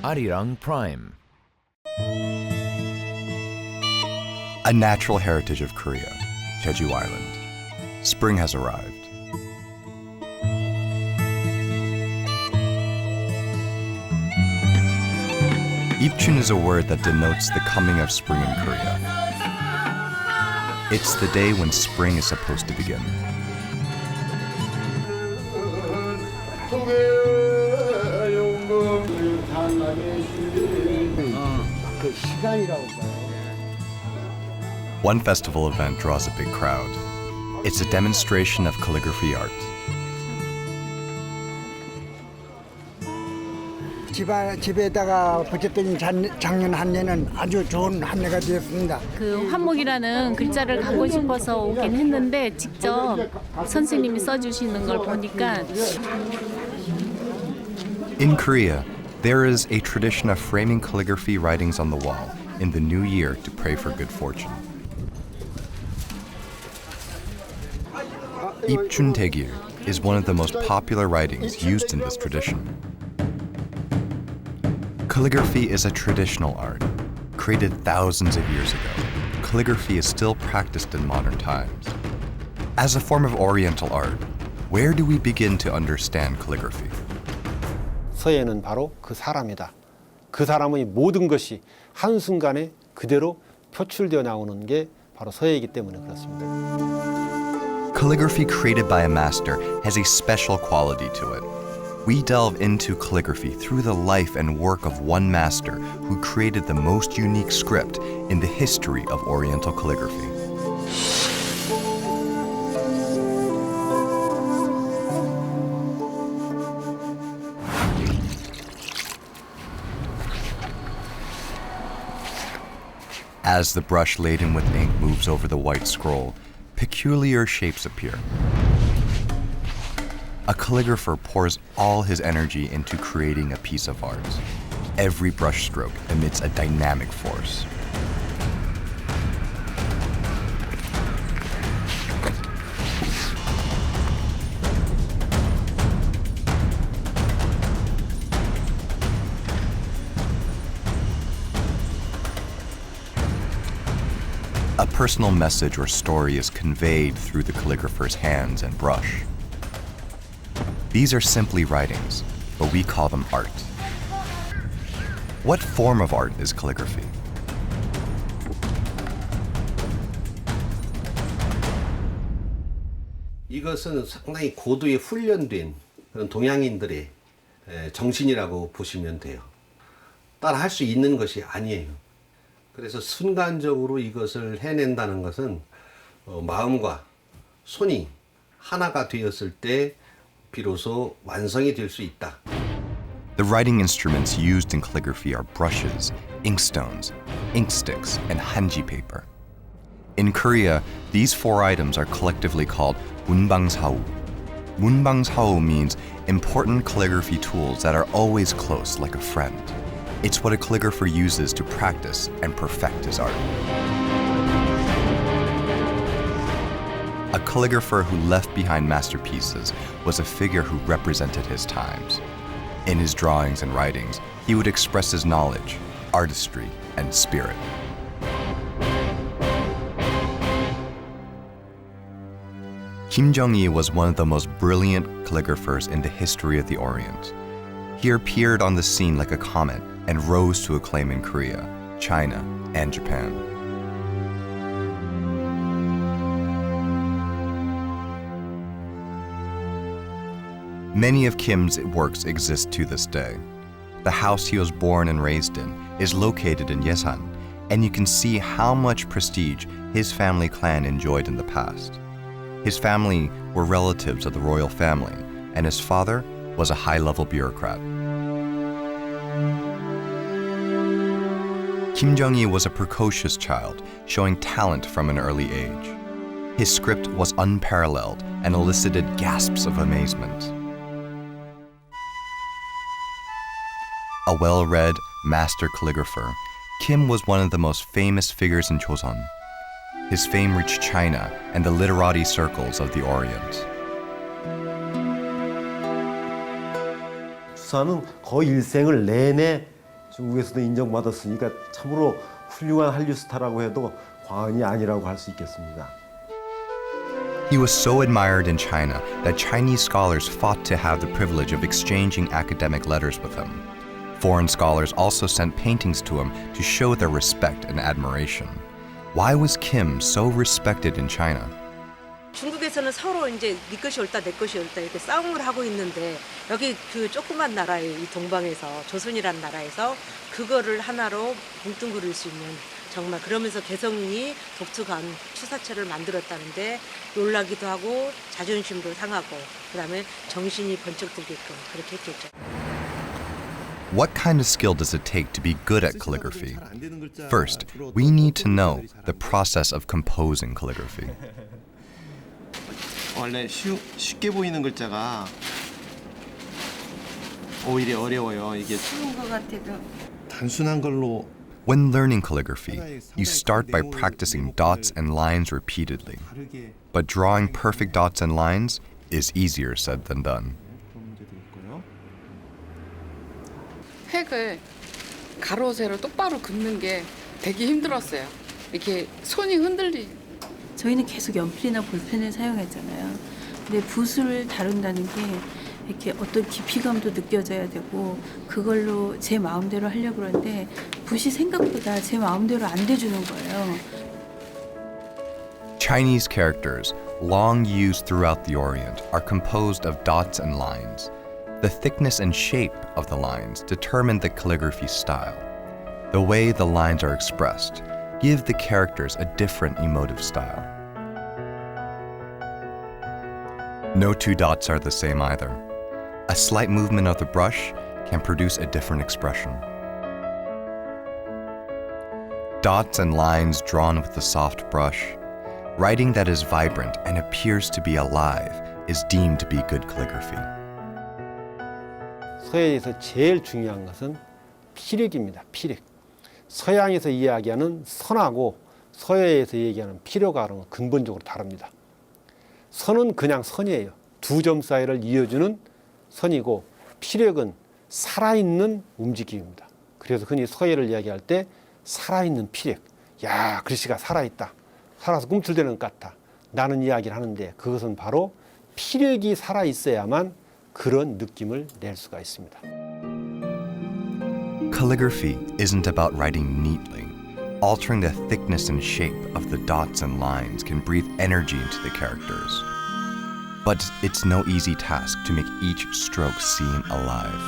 Arirang Prime. A natural heritage of Korea, Jeju Island. Spring has arrived. Ipchun is a word that denotes the coming of spring in Korea. It's the day when spring is supposed to begin. One festival event draws a big crowd. It's a demonstration of calligraphy art. 집에다가 붙였더니 작년 한 해는 아주 좋은 한 해가 되었습니다. 그 환목이라는 글자를 갖고 싶어서 오긴 했는데 직접 선생님이 써주시는 걸 보니까 In Korea, there is a tradition of framing calligraphy writings on the wall in the new year to pray for good fortune. Ipchun Taegil is one of the most popular writings used in this tradition. Calligraphy is a traditional art, created thousands of years ago. Calligraphy is still practiced in modern times. As a form of Oriental art, where do we begin to understand calligraphy? 서예는 바로 그 사람이다. 그 사람의 모든 것이 한순간에 그대로 표출되어 나오는 게 바로 서예이기 때문에 그렇습니다. Calligraphy created by a master has a special quality to it. We delve into calligraphy through the life and work of one master who created the most unique script in the history of Oriental calligraphy. As the brush laden with ink moves over the white scroll, peculiar shapes appear. A calligrapher pours all his energy into creating a piece of art. Every brushstroke emits a dynamic force. A personal message or story is conveyed through the calligrapher's hands and brush. These are simply writings, but we call them art. What form of art is calligraphy? 이것은 상당히 고도의 훈련된 그런 동양인들의 정신이라고 보시면 돼요. 따라 할 수 있는 것이 아니에요. 그래서 순간적으로 이것을 해낸다는 것은 마음과 손이 하나가 되었을 때 비로소 완성이 될 수 있다. The writing instruments used in calligraphy are brushes, inkstones, ink sticks, and hanji paper. In Korea, these four items are collectively called 문방사우. 문방사우 means important calligraphy tools that are always close like a friend. It's what a calligrapher uses to practice and perfect his art. A calligrapher who left behind masterpieces was a figure who represented his times. In his drawings and writings, he would express his knowledge, artistry, and spirit. Kim Jong-il was one of the most brilliant calligraphers in the history of the Orient. He appeared on the scene like a comet and rose to acclaim in Korea, China, and Japan. Many of Kim's works exist to this day. The house he was born and raised in is located in Yesan, and you can see how much prestige his family clan enjoyed in the past. His family were relatives of the royal family, and his father was a high-level bureaucrat. Kim Jong-il was a precocious child, showing talent from an early age. His script was unparalleled and elicited gasps of amazement. A well-read master calligrapher, Kim was one of the most famous figures in Joseon. His fame reached China and the literati circles of the Orient. 저는 거의 일생을 내내 중국에서도 인정받았으니까 참으로 훌륭한 한류 스타라고 해도 과언이 아니라고 할 수 있겠습니다. He was so admired in China that Chinese scholars fought to have the privilege of exchanging academic letters with him. Foreign scholars also sent paintings to him to show their respect and admiration. Why was Kim so respected in China? 중국에서는 서로 이제 네 것이 옳다 내 것이 옳다 이렇게 싸움을 하고 있는데 여기 그 조그만 나라의 이 동방에서 조선이라는 나라에서 그거를 하나로 뭉뚱그릴 수 있는 정말 그러면서 개성이 독특한 추사체를 만들었다는데 놀라기도 하고 자존심도 상하고 그다음에 정신이 번쩍 들게끔 그렇게 했겠죠. What kind of skill does it take to be good at calligraphy? First, we need to know the process of composing calligraphy. 원래 쉽게 보이는 글자가 오히려 어려워요. 이게 단순한 걸로 When learning calligraphy, you start by practicing dots and lines repeatedly. But drawing perfect dots and lines is easier said than done. 획을 가로 세로 똑바로 긋는 게 되게 힘들었어요. 이렇게 손이 흔들리. 저희는 계속 연필이나 볼펜을 사용했잖아요. 근데 붓을 다룬다는 게 이렇게 어떤 깊이감도 느껴져야 되고 그걸로 제 마음대로 하려고 그러는데 붓이 생각보다 제 마음대로 안 돼주는 거예요. Chinese characters, long used throughout the Orient, are composed of dots and lines. The thickness and shape of the lines determine the calligraphy style. The way the lines are expressed give the characters a different emotive style. No two dots are the same either. A slight movement of the brush can produce a different expression. Dots and lines drawn with a soft brush, writing that is vibrant and appears to be alive is deemed to be good calligraphy. 서예에서 제일 중요한 것은 피력입니다. 피력. 서양에서 이야기하는 선하고 서예에서 얘기하는 피력하고는 근본적으로 다릅니다. 선은 그냥 선이에요. 두 점 사이를 이어주는 선이고 피력은 살아있는 움직임입니다. 그래서 흔히 서예를 이야기할 때 살아있는 피력. 야, 글씨가 살아있다. 살아서 꿈틀대는 것 같다. 라는 이야기를 하는데 그것은 바로 피력이 살아있어야만 그런 느낌을 낼 수가 있습니다. Calligraphy isn't about writing neatly. Altering the thickness and shape of the dots and lines can breathe energy into the characters. But it's no easy task to make each stroke seem alive.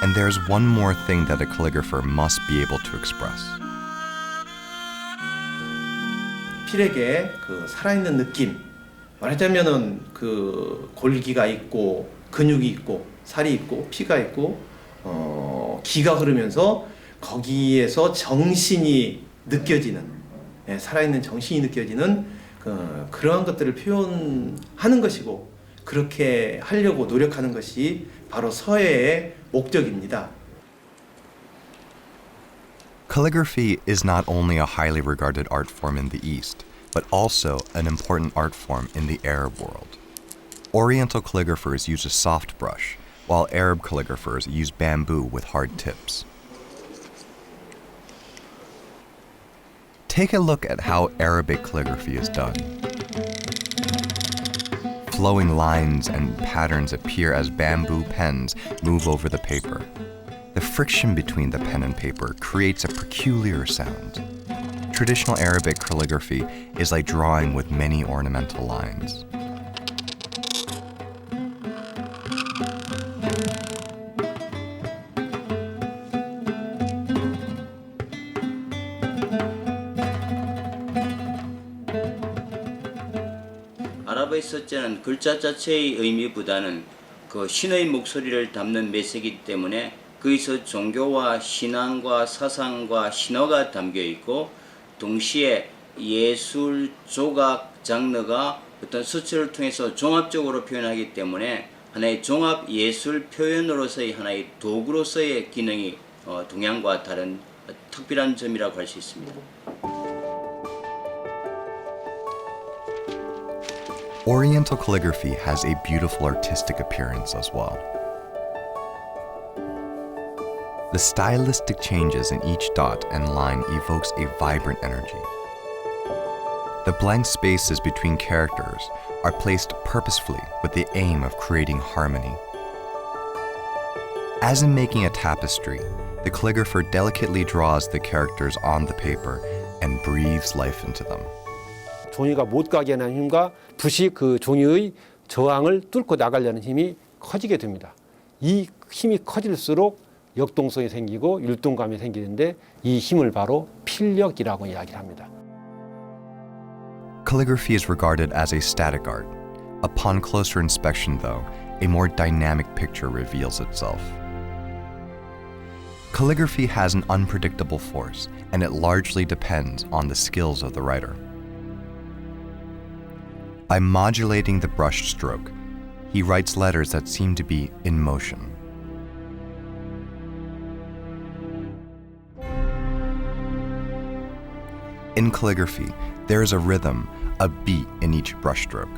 And there's one more thing that a calligrapher must be able to express. 필에게 그 살아있는 느낌. 말하자면은 그 골기가 있고 근육이 있고 살이 있고 피가 있고 기가 흐르면서 거기에서 정신이 느껴지는 살아있는 정신이 느껴지는 그러한 것들을 표현하는 것이고 그렇게 하려고 노력하는 것이 바로 서예의 목적입니다. Calligraphy is not only a highly regarded art form in the East, but also an important art form in the Arab world. Oriental calligraphers use a soft brush, while Arab calligraphers use bamboo with hard tips. Take a look at how Arabic calligraphy is done. Flowing lines and patterns appear as bamboo pens move over the paper. The friction between the pen and paper creates a peculiar sound. Traditional Arabic calligraphy is like drawing with many ornamental lines. 아랍의 서자는 글자 자체의 의미보다는 그 신의 목소리를 담는 메시지이기 때문에 거기서 종교와 신앙과 사상과 신화가 담겨 있고 동시에 예술, 조각, 장르가 어떤 서체를 통해서 종합적으로 표현하기 때문에 하나의 종합 예술 표현으로서의 하나의 도구로서의 기능이 동양과 다른 특별한 점이라고 할 수 있습니다. Oriental calligraphy has a beautiful artistic appearance as well. The stylistic changes in each dot and line evokes a vibrant energy. The blank spaces between characters are placed purposefully with the aim of creating harmony. As in making a tapestry, the calligrapher delicately draws the characters on the paper and breathes life into them. 종이가 못 가게 하는 힘과 붓이 그 종이의 저항을 뚫고 나가려는 힘이 커지게 됩니다. 이 힘이 커질수록 역동성이 생기고 율동감이 생기는데 이 힘을 바로 필력이라고 이야기합니다. Calligraphy is regarded as a static art. Upon closer inspection, though, a more dynamic picture reveals itself. Calligraphy has an unpredictable force, and it largely depends on the skills of the writer. By modulating the brush stroke, he writes letters that seem to be in motion. In calligraphy, there is a rhythm, a beat in each brushstroke.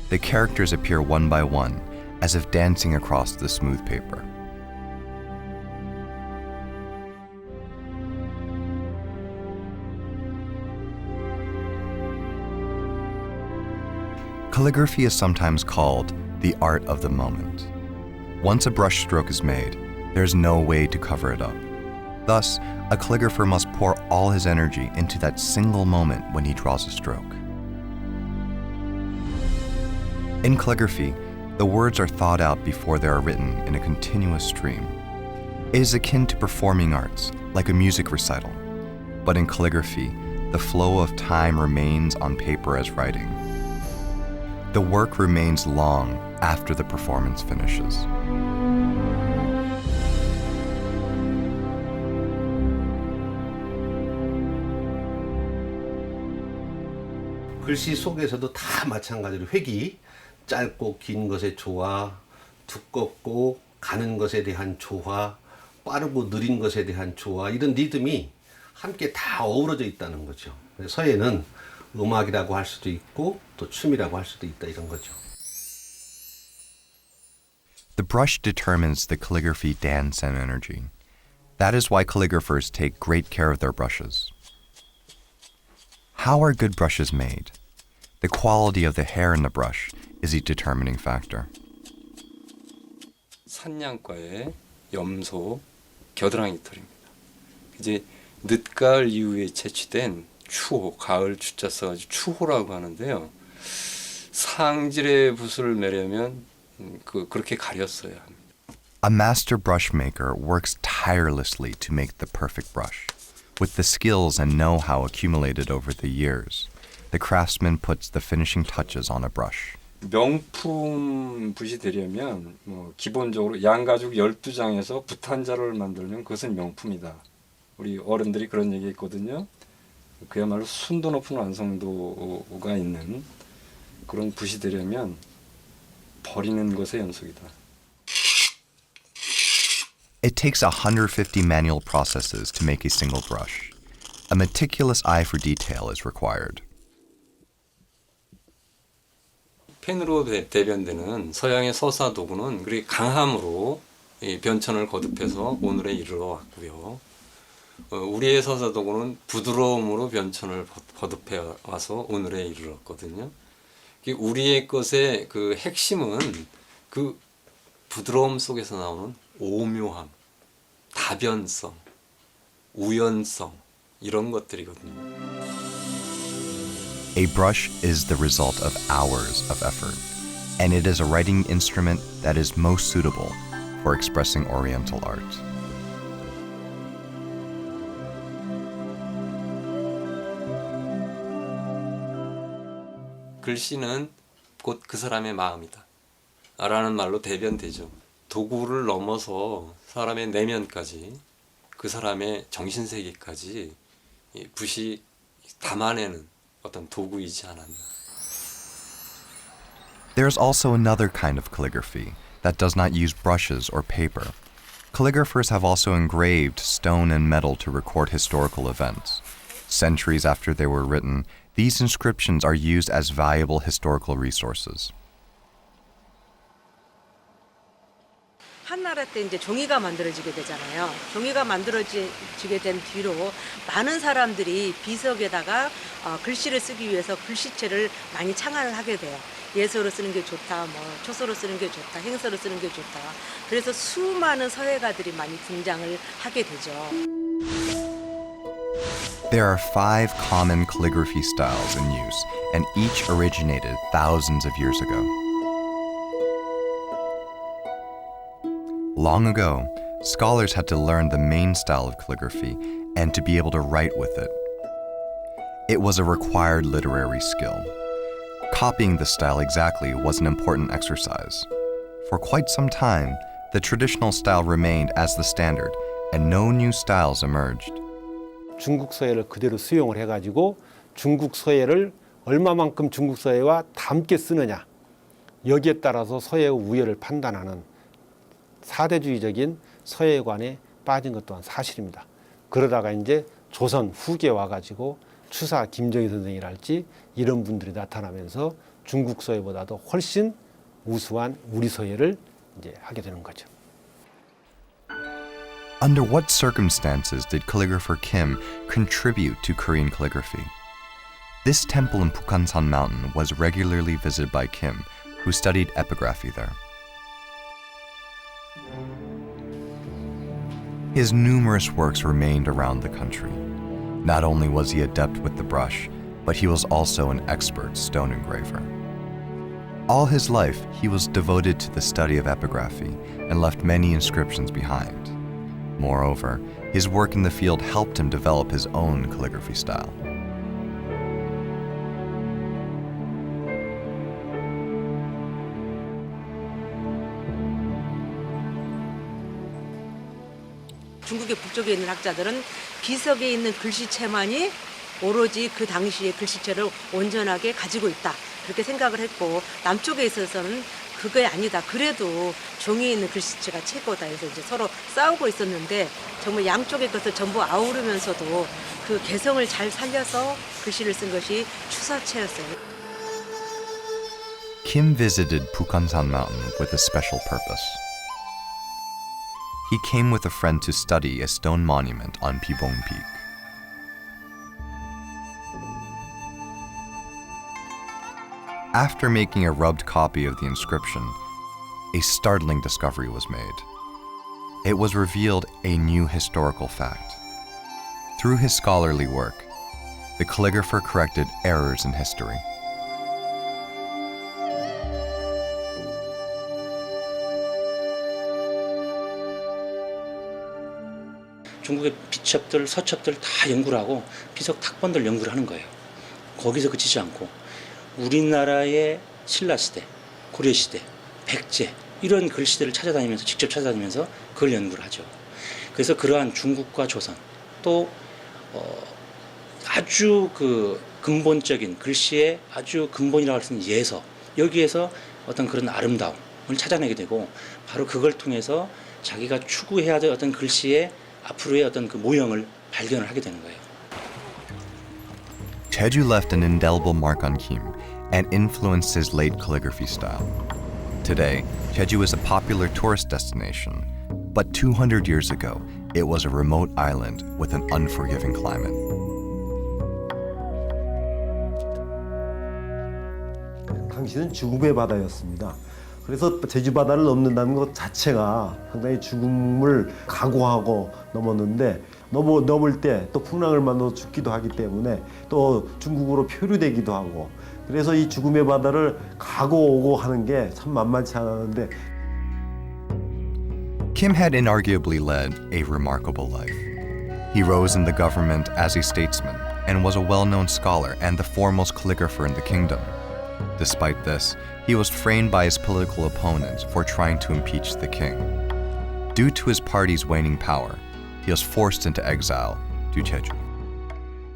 The characters appear one by one, as if dancing across the smooth paper. Calligraphy is sometimes called the art of the moment. Once a brushstroke is made, there's no way to cover it up. Thus, a calligrapher must pour all his energy into that single moment when he draws a stroke. In calligraphy, the words are thought out before they are written in a continuous stream. It is akin to performing arts, like a music recital. But in calligraphy, the flow of time remains on paper as writing. The work remains long after the performance finishes. 글씨 속에서도 다 마찬가지로 획이 짧고 긴 것의 조화, 두껍고 가는 것에 대한 조화, 빠르고 느린 것에 대한 조화, 이런 리듬이 함께 다 어우러져 있다는 거죠. 서예는 음악이라고 할 수도 있고 또 춤이라고 할 수도 있다, 이런 거죠. The brush determines the calligraphy dance and energy. That is why calligraphers take great care of their brushes. How are good brushes made? The quality of the hair in the brush is a determining factor. 산양과의 염소 겨드랑이 털입니다. 이제 늦가을 이후에 채취된 추호, 가을 추자 써가지고 추호라고 하는데요. 상질의 붓을 매려면 그렇게 가렸어야 합니다. A master brush maker works tirelessly to make the perfect brush. With the skills and know-how accumulated over the years, the craftsman puts the finishing touches on a brush. 명품 붓이 되려면 기본적으로 양가죽 12장에서 붓 한 자루를 만들면 그것은 명품이다. 우리 어른들이 그런 얘기 했거든요. 그야말로 순도 높은 완성도가 있는 그런 붓이 되려면 버리는 것의 연속이다. It takes 150 manual processes to make a single brush. A meticulous eye for detail is required. 펜으로 대변되는 서양의 서사 도구는 그리 강함으로 변천을 거듭해서 오늘에 이르러 왔고요. 우리의 서사 도구는 부드러움으로 변천을 거듭해 와서 오늘에 이르렀거든요. 우리의 것의 그 핵심은 그 부드러움 속에서 나오는 오묘함, 다변성, 우연성 이런 것들이거든요. A brush is the result of hours of effort, and it is a writing instrument that is most suitable for expressing Oriental art. 글씨는 곧 그 사람의 마음이다 라는 말로 대변되죠. 도구를 넘어서 사람의 내면까지, 그 사람의 정신세계까지 붓이 담아내는 어떤 도구이지 않았나. There's also another kind of calligraphy that does not use brushes or paper. Calligraphers have also engraved stone and metal to record historical events. Centuries after they were written, these inscriptions are used as valuable historical resources. 한나라 추사 때 이제 종이가 만들어지게 되잖아요. 종이가 만들어지게 된 뒤로 많은 사람들이 비석에다가 글씨를 쓰기 위해서 글씨체를 많이 창안을 하게 돼요. 예서로 쓰는 게 좋다, 뭐 초서로 쓰는 게 좋다, 행서로 쓰는 게 좋다. 그래서 수많은 서예가들이 많이 등장을 하게 되죠. There are 5 common calligraphy styles in use, and each originated thousands of years ago. Long ago, scholars had to learn the main style of calligraphy and to be able to write with it. It was a required literary skill. Copying the style exactly was an important exercise. For quite some time, the traditional style remained as the standard, and no new styles emerged. 중국 서예를 그대로 수용을 해가지고 중국 서예를 얼마만큼 중국 서예와 닮게 쓰느냐, 여기에 따라서 서예의 우열을 판단하는 사대주의적인 서예관에 빠진 것 또한 사실입니다. 그러다가 이제 조선 후기에 와가지고 추사 김정희 선생이랄지 이런 분들이 나타나면서 중국 서예보다도 훨씬 우수한 우리 서예를 이제 하게 되는 거죠. Under what circumstances did calligrapher Kim contribute to Korean calligraphy? This temple in Bukhansan Mountain was regularly visited by Kim, who studied epigraphy there. His numerous works remained around the country. Not only was he adept with the brush, but he was also an expert stone engraver. All his life, he was devoted to the study of epigraphy and left many inscriptions behind. Moreover, his work in the field helped him develop his own calligraphy style. 중국의 북쪽에 있는 학자들은 비석에 있는 글씨체만이 오로지 그 당시의 글씨체를 온전하게 가지고 있다, 그렇게 생각을 했고, 남쪽에 있어서는 그게 아니다, 그래도 종이에 있는 글씨체가 최고다 해서 이제 서로 싸우고 있었는데, 정말 양쪽의 것을 전부 아우르면서도 그 개성을 잘 살려서 글씨를 쓴 것이 추사체였어요. Kim visited Bukhansan Mountain with a special purpose. He came with a friend to study a stone monument on Pibong Peak. After making a rubbed copy of the inscription, a startling discovery was made. It was revealed a new historical fact. Through his scholarly work, the calligrapher corrected errors in history. 중국의 비첩들, 서첩들 다 연구를 하고 비석 탁본들 연구를 하는 거예요. 거기서 그치지 않고 우리나라의 신라시대, 고려시대, 백제 이런 글씨들을 찾아다니면서, 직접 찾아다니면서 그걸 연구를 하죠. 그래서 그러한 중국과 조선, 또 아주 그 근본적인 글씨의 아주 근본이라고 할 수 있는 예서, 여기에서 어떤 그런 아름다움을 찾아내게 되고, 바로 그걸 통해서 자기가 추구해야 될 어떤 글씨의 앞으로의 어떤 그 모형을 발견을 하게 되는 거예요. Jeju left an indelible mark on Kim and influenced his late calligraphy style. Today, Jeju is a popular tourist destination, but 200 years ago, it was a remote island with an unforgiving climate. 당시는 죽음의 바다였습니다. 그래서 제주 바다를 넘는다는 것 자체가 상당히 죽음을 각오하고 넘었는데, 넘을 때 또 풍랑을 만나서 죽기도 하기 때문에 또 중국으로 표류되기도 하고, 그래서 이 죽음의 바다를 가고 오고 하는 게 참 만만치 않았는데, Kim had inarguably led a remarkable life. He rose in the government as a statesman and was a well-known scholar and the foremost calligrapher in the kingdom. Despite this, he was framed by his political opponents for trying to impeach the king. Due to his party's waning power, he was forced into exile to Jeju.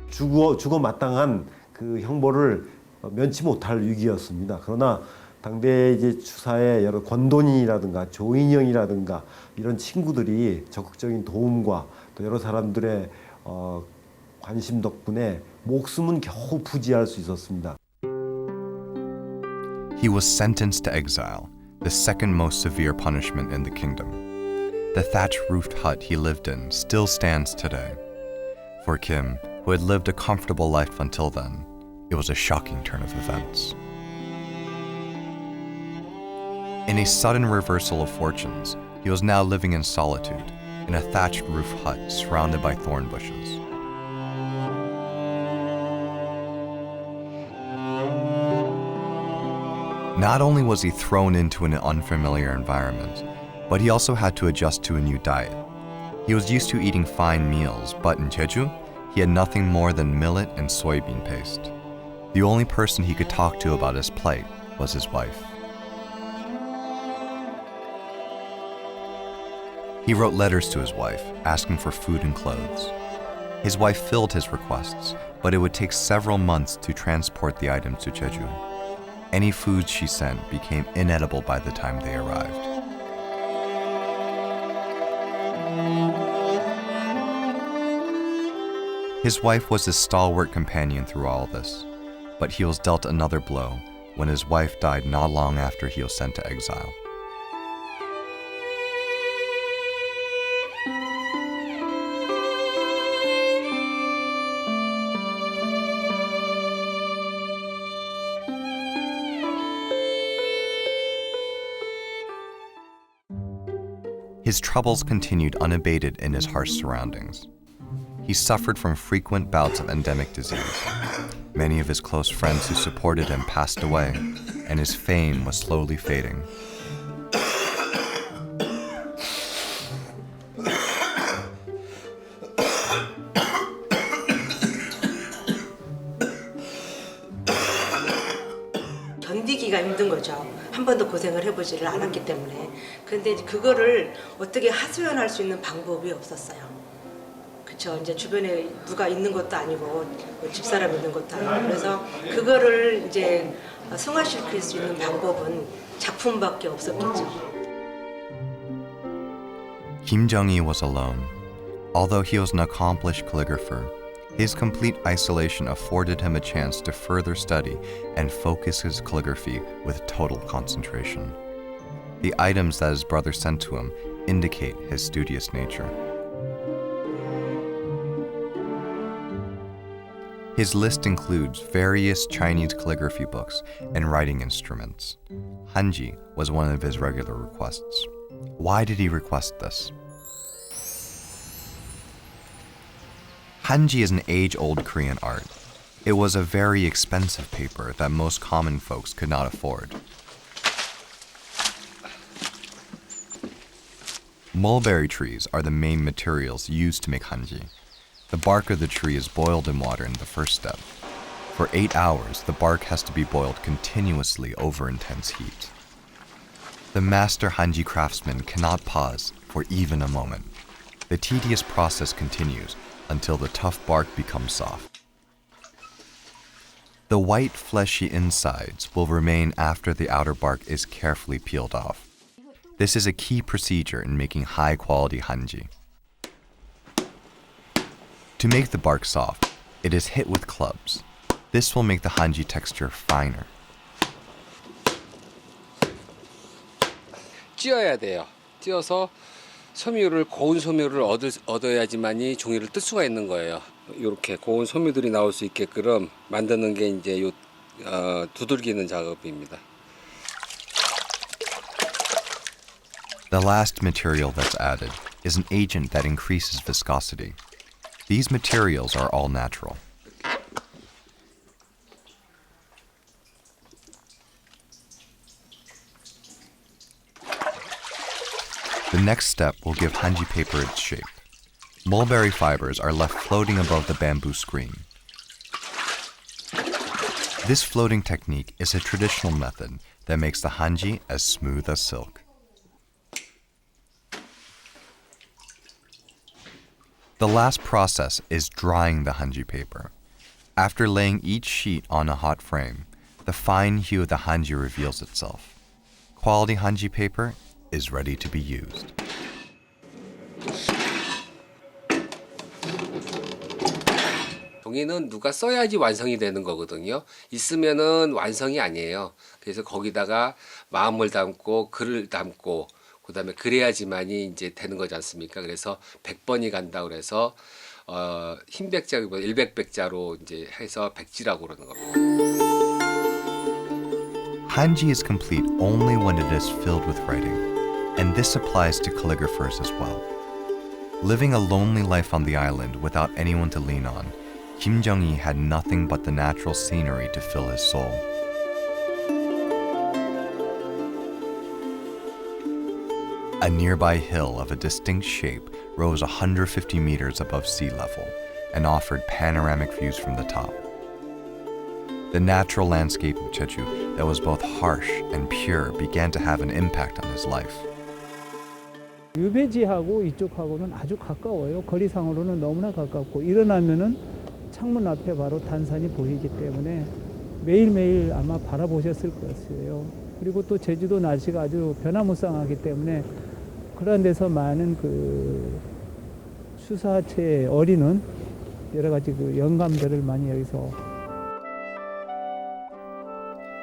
죽어 마땅한 그 형벌을 면치 못할 위기였습니다. 그러나 당대 이제 추사의 여러 권돈이라든가 조인영이라든가 이런 친구들이 적극적인 도움과 또 여러 사람들의 관심 덕분에 목숨은 겨우 부지할 수 있었습니다. He was sentenced to exile, the second most severe punishment in the kingdom. the thatch-roofed hut he lived in still stands today. For Kim, who had lived a comfortable life until then, it was a shocking turn of events. In a sudden reversal of fortunes, he was now living in solitude in a thatched roof hut surrounded by thorn bushes. Not only was he thrown into an unfamiliar environment, but he also had to adjust to a new diet. He was used to eating fine meals, but in Jeju, he had nothing more than millet and soybean paste. The only person he could talk to about his plight was his wife. He wrote letters to his wife, asking for food and clothes. His wife filled his requests, but it would take several months to transport the items to Jeju. Any food she sent became inedible by the time they arrived. His wife was his stalwart companion through all this, but he was dealt another blow when his wife died not long after he was sent to exile. His troubles continued unabated in his harsh surroundings. He suffered from frequent bouts of endemic disease. Many of his close friends who supported him passed away, and his fame was slowly fading. 견디기가 힘든 거죠. 한 번도 고생을 해보지를 않았기 때문에. 근데 그거를 어떻게 하소연할 수 있는 방법이 없었어요. 그쵸. 이제 주변에 누가 있는 것도 아니고 뭐 집사람 있는 것도 아니고 그래서 그거를 이제 승화시킬 수 있는 방법은 작품밖에 없었겠죠. Kim Jung-hee was alone. Although he was an accomplished calligrapher, his complete isolation afforded him a chance to further study and focus his calligraphy with total concentration. The items that his brother sent to him indicate his studious nature. His list includes various Chinese calligraphy books and writing instruments. Hanji was one of his regular requests. Why did he request this? Hanji is an age-old Korean art. It was a very expensive paper that most common folks could not afford. Mulberry trees are the main materials used to make hanji. The bark of the tree is boiled in water in the first step. For 8 hours, the bark has to be boiled continuously over intense heat. The master hanji craftsman cannot pause for even a moment. The tedious process continues until the tough bark becomes soft. The white, fleshy insides will remain after the outer bark is carefully peeled off. This is a key procedure in making high-quality hanji. To make the bark soft, it is hit with clubs. This will make the hanji texture finer. 찧어야 돼요. 찧어서 섬유를 고운 섬유를 얻어야지만이 종이를 뜰 수가 있는 거예요. 이렇게 고운 섬유들이 나올 수 있게끔 만드는 게 이제 요 두들기는 작업입니다. The last material that's added is an agent that increases viscosity. These materials are all natural. The next step will give hanji paper its shape. Mulberry fibers are left floating above the bamboo screen. This floating technique is a traditional method that makes the hanji as smooth as silk. The last process is drying the hanji paper. After laying each sheet on a hot frame, the fine hue of the hanji reveals itself. Quality hanji paper is ready to be used. 종이는 누가 써야지 완성이 되는 거거든요. 있으면은 완성이 아니에요. 그래서 거기다가 마음을 담고 글을 담고 그다음에 그래야지만이 이제 되는 거지 않습니까? 그래서 100번이 간다 그래서 흰백자보다 일백백자로 이제 해서 백지라고 그러는 겁니다. Hanji is complete only when it is filled with writing, and this applies to calligraphers as well. Living a lonely life on the island without anyone to lean on, Kim Jung-hee had nothing but the natural scenery to fill his soul. A nearby hill of a distinct shape rose 150 meters above sea level and offered panoramic views from the top. The natural landscape of Jeju that was both harsh and pure began to have an impact on his life. 유배지하고 이쪽하고는 아주 가까워요. 거리상으로는 너무나 가깝고 일어나면은 창문 앞에 바로 단산이 보이기 때문에 매일매일 아마 바라보셨을 것이에요. 그리고 또 제주도 날씨가 아주 변화무쌍하기 때문에 그런 데서 많은 그 수사체에 어리는 여러 가지 그 영감들을 많이 여기서.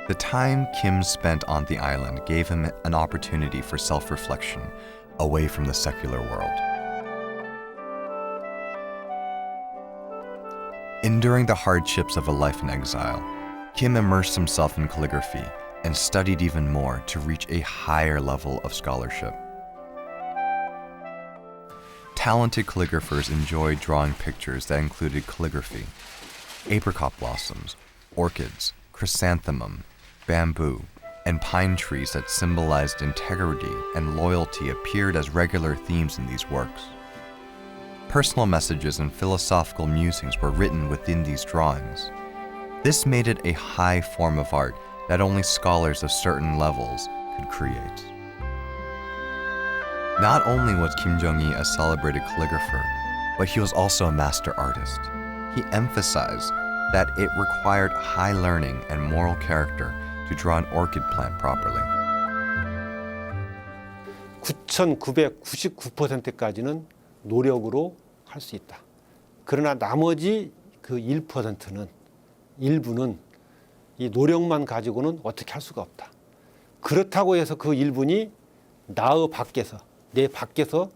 The time Kim spent on the island gave him an opportunity for self-reflection away from the secular world. Enduring the hardships of a life in exile, Kim immersed himself in calligraphy and studied even more to reach a higher level of scholarship. Talented calligraphers enjoyed drawing pictures that included calligraphy. Apricot blossoms, orchids, chrysanthemum, bamboo, and pine trees that symbolized integrity and loyalty appeared as regular themes in these works. Personal messages and philosophical musings were written within these drawings. This made it a high form of art that only scholars of certain levels could create. Not only was Kim Jung-hee a celebrated calligrapher, but he was also a master artist. He emphasized that it required high learning and moral character to draw an orchid plant properly. 9,999%까지는 노력으로 할 수 있다. 그러나 나머지 그 1%는 일부는 이 노력만 가지고는 어떻게 할 수가 없다. 그렇다고 해서 그 일부니 나의 밖에서 내 밖에서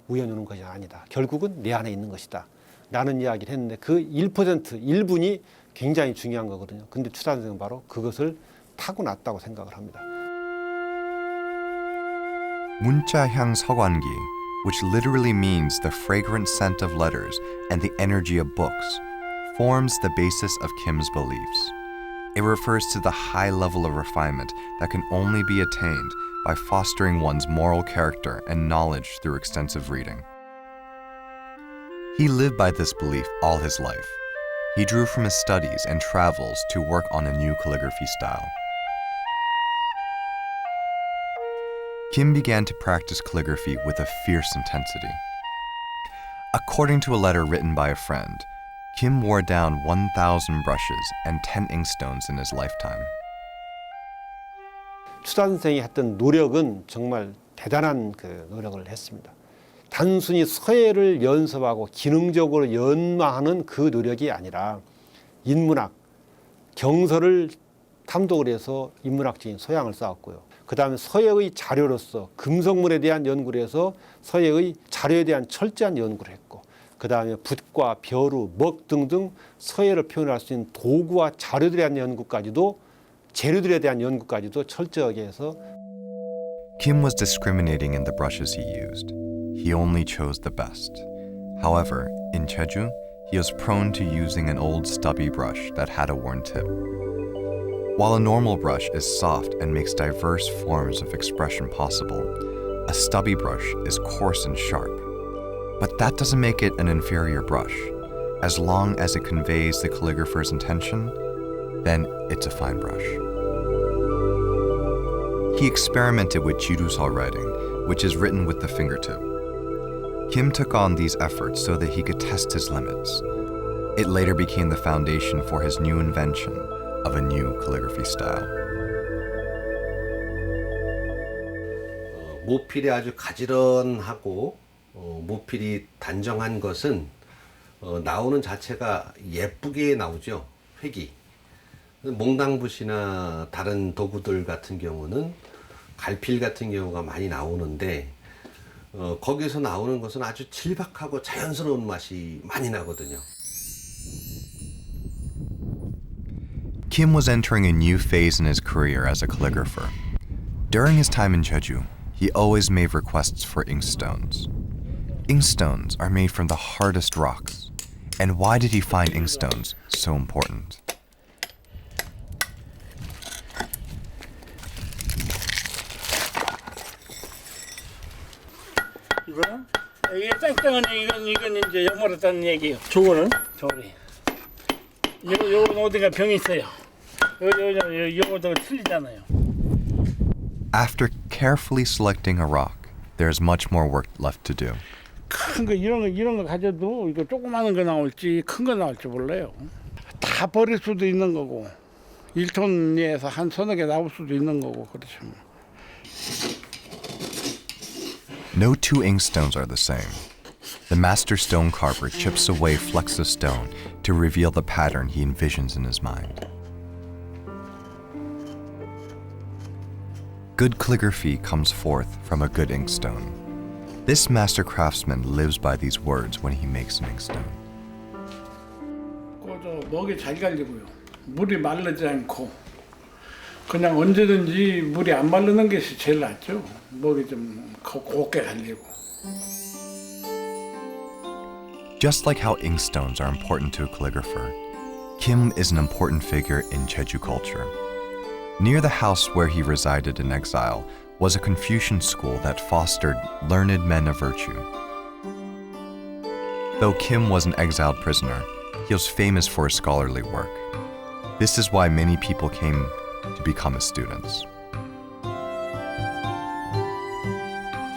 우연히 것이 아니다. 결국은 내 안에 있는 것이다. 라는 이야기를 했는데 그 1%, 1분이 굉장히 중요한 거거든요. 근데 추사 선생은 바로 그것을 타고났다고 생각을 합니다. 문자향 서관기, which literally means the fragrant scent of letters and the energy of books, forms the basis of Kim's beliefs. It refers to the high level of refinement that can only be attained by fostering one's moral character and knowledge through extensive reading. He lived by this belief all his life. He drew from his studies and travels to work on a new calligraphy style. Kim began to practice calligraphy with a fierce intensity. According to a letter written by a friend, Kim wore down 1,000 brushes and 10 inkstones in his lifetime. 추사 선생이 했던 노력은 정말 대단한 그 노력을 했습니다. 단순히 서예를 연습하고 기능적으로 연마하는 그 노력이 아니라 인문학, 경서를 탐독을 해서 인문학적인 소양을 쌓았고요. 그 다음에 서예의 자료로서 금속물에 대한 연구를 해서 서예의 자료에 대한 철저한 연구를 했고, 그 다음에 붓과 벼루, 먹 등등 서예를 표현할 수 있는 도구와 자료들에 대한 연구까지도, 재료들에 대한 연구까지도 철저하게 해서. Kim was discriminating in the brushes he used. He only chose the best. However, in Jeju, he was prone to using an old stubby brush that had a worn tip. While a normal brush is soft and makes diverse forms of expression possible, a stubby brush is coarse and sharp. But that doesn't make it an inferior brush. As long as it conveys the calligrapher's intention, then it's a fine brush. He experimented with Jurusal writing, which is written with the fingertip. Kim took on these efforts so that he could test his limits. It later became the foundation for his new invention of a new calligraphy style. 모필이 아주 가지런하고 모필이 단정한 것은 나오는 자체가 예쁘게 나오죠. 획이. 몽당붓이나 다른 도구들 같은 경우는 갈필 같은 경우가 많이 나오는데 거기서 나오는 것은 아주 질박하고 자연스러운 맛이 많이 나거든요. Kim was entering a new phase in his career as a calligrapher. During his time in Jeju, he always made requests for inkstones. Inkstones are made from the hardest rocks. And why did he find inkstones so important? 이거는 이게 땡땡은 이건 이제 영물었다는 얘기예요. 저거는 저리. 요건 어디가 병이 있어요. 요거도 틀리잖아요. After carefully selecting a rock, there is much more work left to do. 큰 거 이런 거 가져도 이거 조그마한 거 나올지 큰 거 나올지 몰라요. 다 버릴 수도 있는 거고 1톤에서 한 서너 개 나올 수도 있는 거고 그렇죠. No two inkstones are the same. The master stone carver chips away flecks of stone to reveal the pattern he envisions in his mind. Good calligraphy comes forth from a good inkstone. This master craftsman lives by these words when he makes an inkstone. 그저 먹이 잘 갈리고요. 물이 마르지 않고 그냥 언제든지 물이 안 마르는 것이 제일 낫죠. 먹이 좀 곱게 갈리고. Just like how inkstones are important to a calligrapher, Kim is an important figure in Jeju culture. Near the house where he resided in exile was a Confucian school that fostered learned men of virtue. Though Kim was an exiled prisoner, he was famous for his scholarly work. This is why many people came to become his students.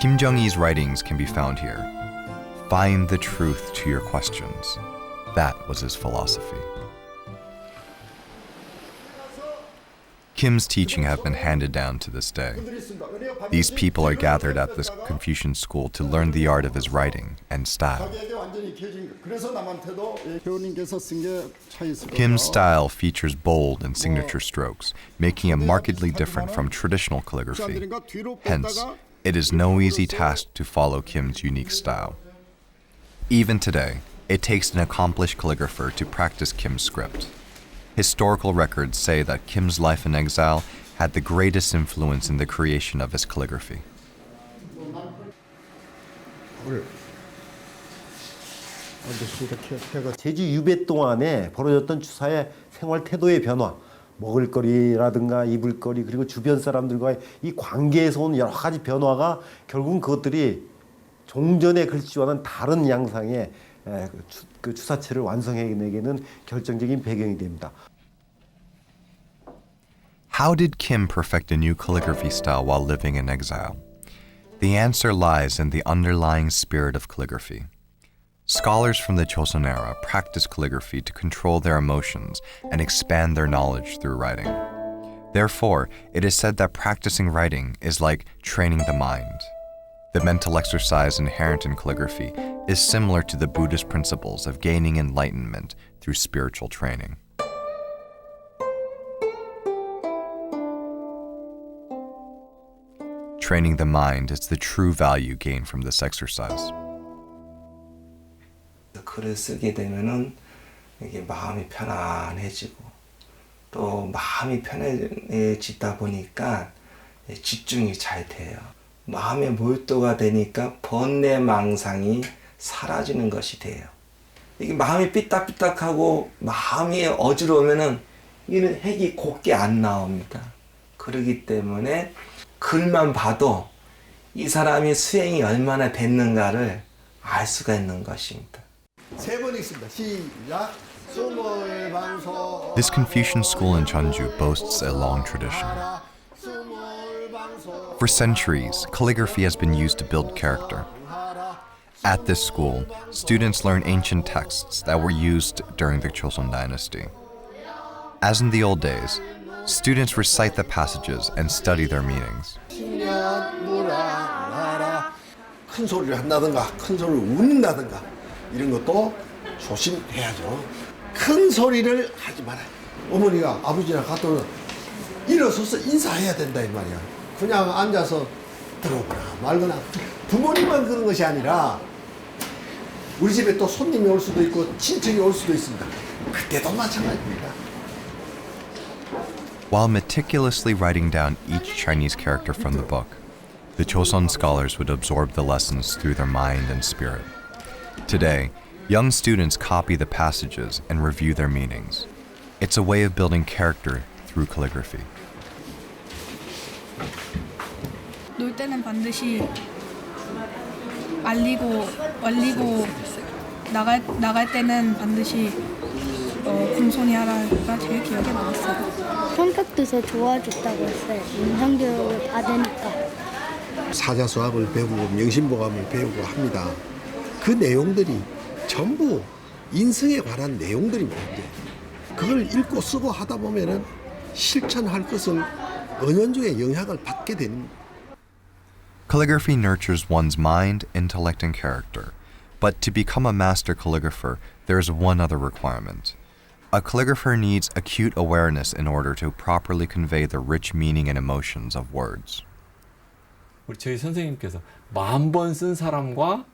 Kim Jung-hee's writings can be found here. Find the truth to your questions. That was his philosophy. Kim's teaching have been handed down to this day. These people are gathered at this Confucian school to learn the art of his writing and style. Kim's style features bold and signature strokes, making it markedly different from traditional calligraphy. Hence, it is no easy task to follow Kim's unique style. Even today, it takes an accomplished calligrapher to practice Kim's script. Historical records say that Kim's life in exile had the greatest influence in the creation of his calligraphy. 제주 유배 동안에 벌어졌던 주사의 생활 태도의 변화, 먹을거리라든가 입을거리 그리고 주변 사람들과의 이 관계에서 온 여러 가지 변화가 결국은 그것들이 종전의 글씨와는 다른 양상의 그 추사체를 완성해내기는 결정적인 배경이 됩니다. How did Kim perfect a new calligraphy style while living in exile? The answer lies in the underlying spirit of calligraphy. Scholars from the Joseon era practiced calligraphy to control their emotions and expand their knowledge through writing. Therefore, it is said that practicing writing is like training the mind. The mental exercise inherent in calligraphy is similar to the Buddhist principles of gaining enlightenment through spiritual training. Training the mind is the true value gained from this exercise. 글을 쓰게 되면은 이게 마음이 편안해지고 또 마음이 편해지다 보니까 집중이 잘 돼요. 마음의 몰두가 되니까 번뇌망상이 사라지는 것이 돼요. 이게 마음이 삐딱삐딱하고 마음이 어지러우면은 이는 핵이 곱게 안 나옵니다. 그렇기 때문에 글만 봐도 이 사람이 수행이 얼마나 됐는가를 알 수가 있는 것입니다. 세 번 있습니다. 시작. This Confucian school in Jeonju boasts a long tradition. For centuries, calligraphy has been used to build character. At this school, students learn ancient texts that were used during the Joseon dynasty. As in the old days, students recite the passages and study their meanings. 큰 소리를 한다든가 큰 소리를 웃는다든가 이런 것도 조심해야죠. 큰 소리를 하지 말아요. 어머니가 아버지랑 갔다 오면 일어서서 인사해야 된다 이 말이야. 그냥 앉아서 들어오거나 말거나 부모님만 그런 것이 아니라 우리 집에 또 손님이 올 수도 있고 친척이 올 수도 있습니다. 그때도 마찬가지입니다. While meticulously writing down each Chinese character from the book, the Choson scholars would absorb the lessons through their mind and spirit. Today, young students copy the passages and review their meanings. It's a way of building character through calligraphy. 놀 때는 반드시 알리고 나갈 때는 반드시 공손히 하라가 제일 기억에 남았어요. 성격도 더 좋아졌다고 했어요. 인성교육을 받으니까. 사자수학을 배우고 명심보감을 배우고 합니다. 그 내용들이 전부 인성에 관한 내용들입니다. 그걸 읽고 쓰고 하다 보면은 실천할 것을 은연중에 영향을 받게 됩니다. Calligraphy nurtures one's mind, intellect, and character. But to become a master calligrapher, there is one other requirement. A calligrapher needs acute awareness in order to properly convey the rich meaning and emotions of words. 우리 저희 선생님께서 10,000번 쓴 사람과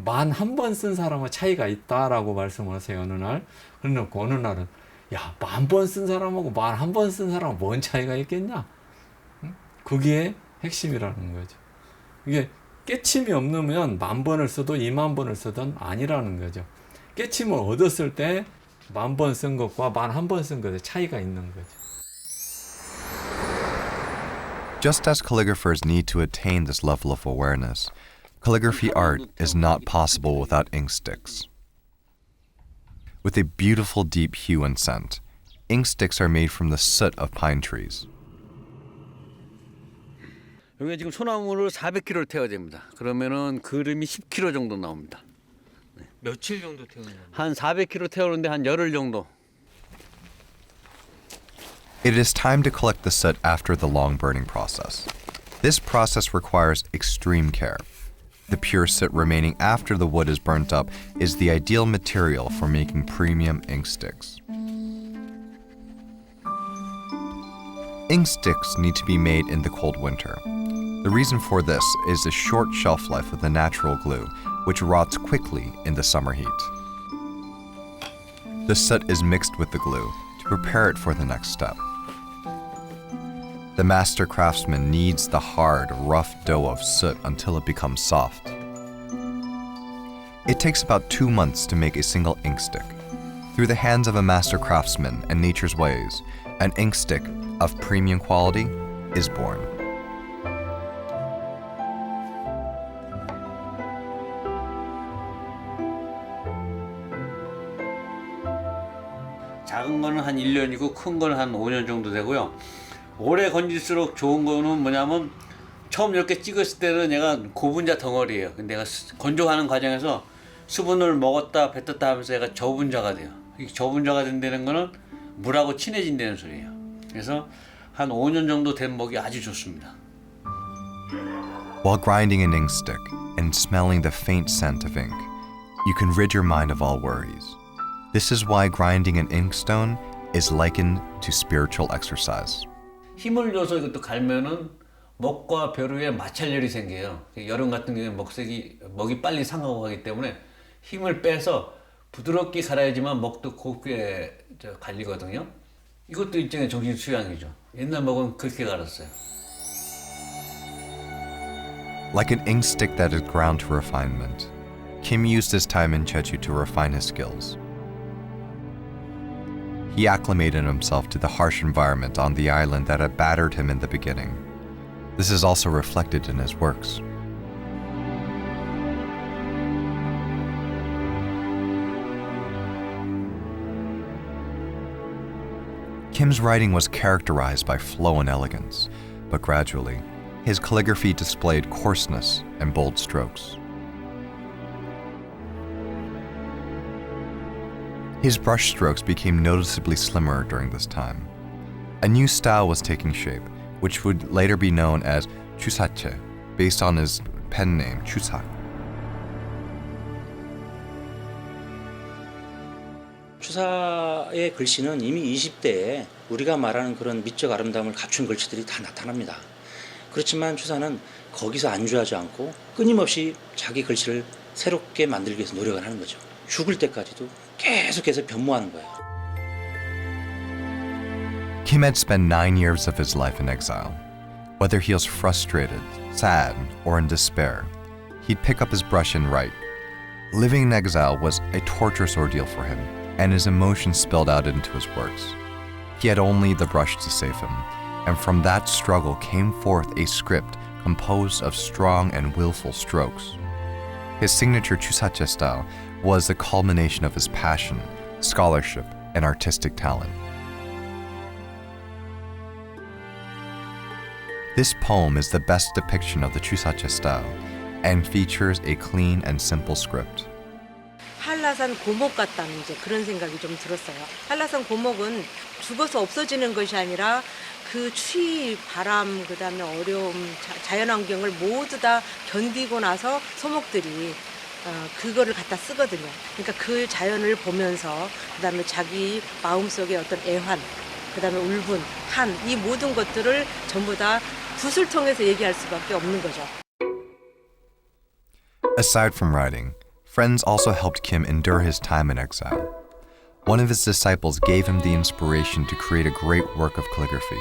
11번 쓴 사람의 차이가 있다라고 말씀을 하세요. 어느 날. 그래놓고 어느 날은 야, 10,000번 쓴 사람하고 11번 쓴 사람은 뭔 차이가 있겠냐? 응? 그게 핵심이라는 거죠. 이게 깨침이 없으면 10,000번을 써도 20,000번을 쓰든 아니라는 거죠. 깨침을 얻었을 때 10,000번 쓴 것과 11,000번 쓴 것의 차이가 있는 거죠. Just as calligraphers need to attain this level of awareness, calligraphy art is not possible without ink sticks. With a beautiful deep hue and scent, ink sticks are made from the soot of pine trees. 여기 지금 소나무를 400kg를 태워야 됩니다. 그러면은 그림이 10kg 정도 나옵니다. 네. 며칠 정도 태우는 거예요? 한 400kg 태우는데 한 열흘 정도. It is time to collect the soot after the long burning process. This process requires extreme care. The pure soot remaining after the wood is burnt up is the ideal material for making premium ink sticks. Ink sticks need to be made in the cold winter. The reason for this is the short shelf life of the natural glue, which rots quickly in the summer heat. The soot is mixed with the glue to prepare it for the next step. The master craftsman kneads the hard, rough dough of soot until it becomes soft. It takes about 2 months to make a single ink stick. Through the hands of a master craftsman and nature's ways, an ink stick of premium quality is born. 작은 거는 한 1년이고 큰 거는 한 5년 정도 되고요. 오래 건질수록 좋은 거는 뭐냐면 처음 이렇게 찍었을 때는 얘가 고분자 덩어리예요. 근데 내가 건조하는 과정에서 수분을 먹었다 뱉었다 하면서 얘가 저분자가 돼요. 이 저분자가 된다는 거는 물하고 친해진다는 소리예요. 그래서 한 5년 정도 된 목이 아주 좋습니다. While grinding an ink stick and smelling the faint scent of ink, you can rid your mind of all worries. This is why grinding an inkstone is likened to spiritual exercise. 힘을 줘서 이것도 갈면은 먹과 벼루에 마찰열이 생겨요. 여름 같은 경우에 먹이 빨리 상하고 하기 때문에 힘을 빼서 부드럽게 갈아야지만 먹도 곱게 갈리거든요. 이것도 일종의 정신 수양이죠. 옛날 먹은 그렇게 갈았어요. Like an ink stick that is ground to refinement, Kim used his time in Jeju to refine his skills. He acclimated himself to the harsh environment on the island that had battered him in the beginning. This is also reflected in his works. Kim's writing was characterized by flow and elegance, but gradually, his calligraphy displayed coarseness and bold strokes. His brushstrokes became noticeably slimmer during this time. A new style was taking shape, which would later be known as Chusache, based on his pen name, Chusak. 추사의 글씨는 이미 20대에 우리가 말하는 그런 미적 아름다움을 갖춘 글씨들이 다 나타납니다. 그렇지만 추사는 거기서 안주하지 않고 끊임없이 자기 글씨를 새롭게 만들기 위해서 노력을 하는 거죠. 죽을 때까지도 계속해서 변모하는 거예요. Kim had spent 9 years of his life in exile. Whether he was frustrated, sad, or in despair, he'd pick up his brush and write. Living in exile was a torturous ordeal for him, and his emotions spilled out into his works. He had only the brush to save him, and from that struggle came forth a script composed of strong and willful strokes. His signature Chusache style was the culmination of his passion, scholarship, and artistic talent. This poem is the best depiction of the Chusache style and features a clean and simple script. 한라산 고목 같다는 이제 그런 생각이 좀 들었어요. 한라산 고목은 죽어서 없어지는 것이 아니라 그 추위, 바람, 그다음에 어려움, 자연환경을 모두 다 견디고 나서 소목들이 그거를 갖다 쓰거든요. 그러니까 그 자연을 보면서 그다음에 자기 마음속에 어떤 애환, 그다음에 울분, 한, 이 모든 것들을 전부 다 붓을 통해서 얘기할 수밖에 없는 거죠. Aside from writing, friends also helped Kim endure his time in exile. One of his disciples gave him the inspiration to create a great work of calligraphy.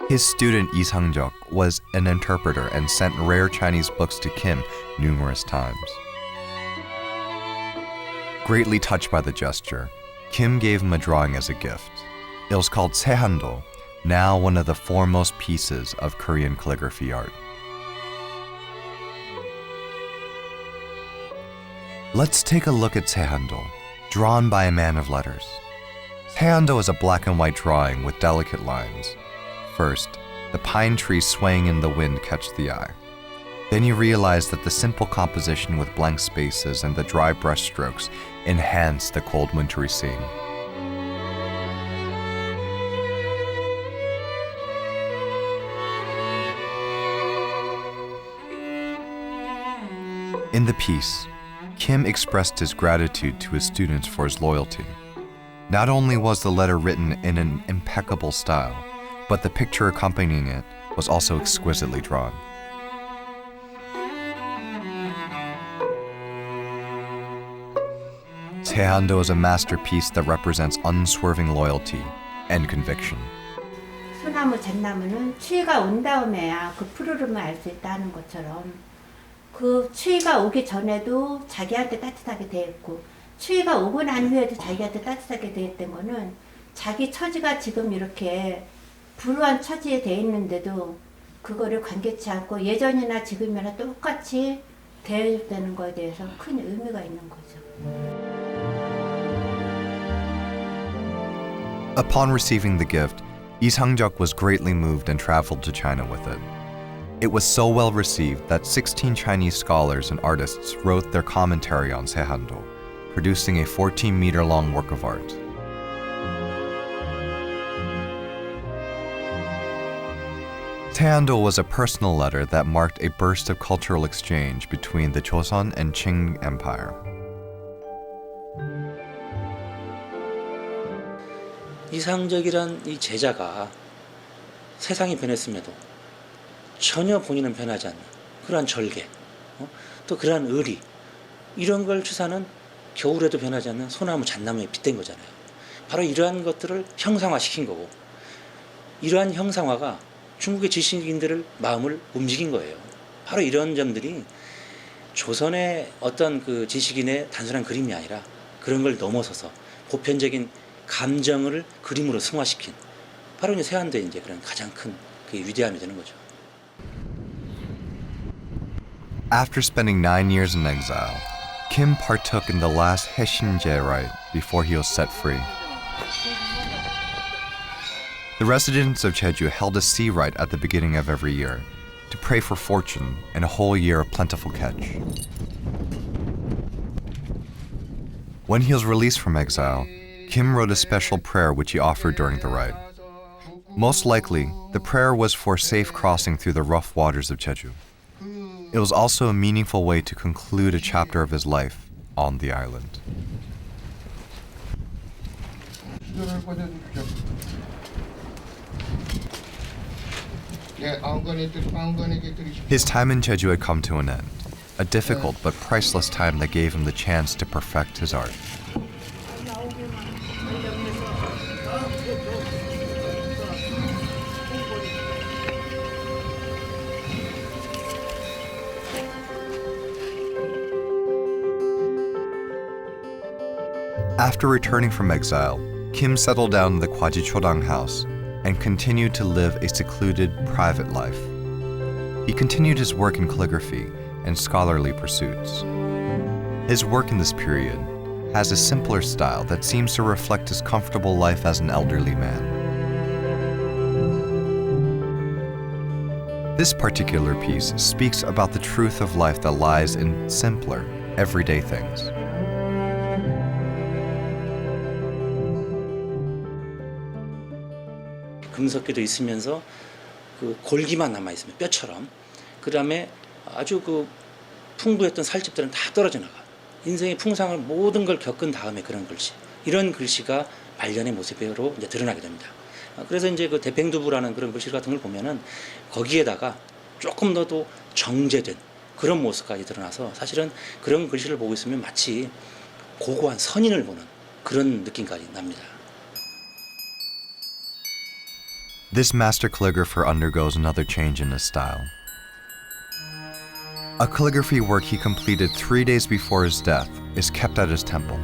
His student Lee Sang-jeok was an interpreter and sent rare Chinese books to Kim numerous times. Greatly touched by the gesture, Kim gave him a drawing as a gift. It was called Sehando, now one of the foremost pieces of Korean calligraphy art. Let's take a look at Sehando, drawn by a man of letters. Sehando is a black and white drawing with delicate lines. First, the pine trees swaying in the wind catch the eye. Then you realize that the simple composition with blank spaces and the dry brush strokes enhance the cold wintry scene. In the piece, Kim expressed his gratitude to his students for his loyalty. Not only was the letter written in an impeccable style, but the picture accompanying it was also exquisitely drawn. Sehando is a masterpiece that represents unswerving loyalty and conviction. 소나무 잣나무는 추위가 온 다음에야 그 푸르름을 알 수 있다는 것처럼 그 추위가 오기 전에도 자기한테 따뜻하게 대했고 추위가 오고 난 후에도 자기한테 따뜻하게 대했던 거는 자기 처지가 지금 이렇게 불우한 처지에 돼 있는데도 그거를 관계치 않고 예전이나 지금이나 똑같이 대해줬다는 거에 대해서 큰 의미가 있는 거죠. Upon receiving the gift, Lee Sang-jeok was greatly moved and traveled to China with it. It was so well received that 16 Chinese scholars and artists wrote their commentary on Sehando, producing a 14-meter-long work of art. Sehando was a personal letter that marked a burst of cultural exchange between the Joseon and Qing Empire. 이상적이란 이 제자가 세상이 변했음에도 전혀 본인은 변하지 않는 그러한 절개, 또 그러한 의리, 이런 걸 추사는 겨울에도 변하지 않는 소나무 잣나무에 빗댄 거잖아요. 바로 이러한 것들을 형상화시킨 거고, 이러한 형상화가 중국의 지식인들의 마음을 움직인 거예요. 바로 이런 점들이 조선의 어떤 그 지식인의 단순한 그림이 아니라 그런 걸 넘어서서 보편적인 감정을 그림으로 승화시킨 바로 이제 세한도의 이제 그런 가장 큰 그 위대함이 되는 거죠. After spending 9 years in exile, Kim partook in the last Haeshinje rite before he was set free. The residents of Jeju held a sea rite at the beginning of every year to pray for fortune and a whole year of plentiful catch. When he was released from exile, Kim wrote a special prayer which he offered during the rite. Most likely, the prayer was for safe crossing through the rough waters of Jeju. It was also a meaningful way to conclude a chapter of his life on the island. His time in Jeju had come to an end, a difficult but priceless time that gave him the chance to perfect his art. After returning from exile, Kim settled down in the Kwajichodang house and continued to live a secluded, private life. He continued his work in calligraphy and scholarly pursuits. His work in this period has a simpler style that seems to reflect his comfortable life as an elderly man. This particular piece speaks about the truth of life that lies in simpler, everyday things. 금속기도 있으면서 그 골기만 남아 있으면 뼈처럼. 그다음에 아주 그 풍부했던 살집들은 다 떨어져 나가. 인생의 풍상을 모든 걸 겪은 다음에 그런 글씨. 이런 글씨가 말년의 모습으로 이제 드러나게 됩니다. 그래서 이제 그 대팽두부라는 그런 글씨 같은 걸 보면은 거기에다가 조금 더도 정제된 그런 모습까지 드러나서 사실은 그런 글씨를 보고 있으면 마치 고고한 선인을 보는 그런 느낌까지 납니다. This master calligrapher undergoes another change in his style. A calligraphy work he completed 3 days before his death is kept at his temple.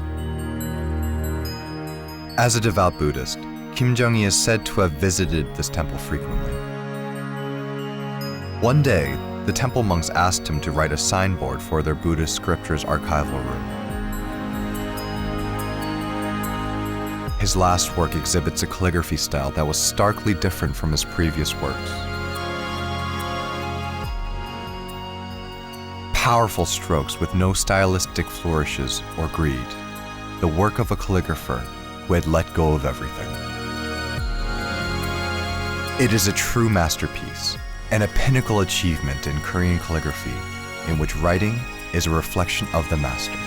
As a devout Buddhist, Kim Jung-hee is said to have visited this temple frequently. One day, the temple monks asked him to write a signboard for their Buddhist scriptures archival room. His last work exhibits a calligraphy style that was starkly different from his previous works. Powerful strokes with no stylistic flourishes or greed, the work of a calligrapher who had let go of everything. It is a true masterpiece and a pinnacle achievement in Korean calligraphy in which writing is a reflection of the master.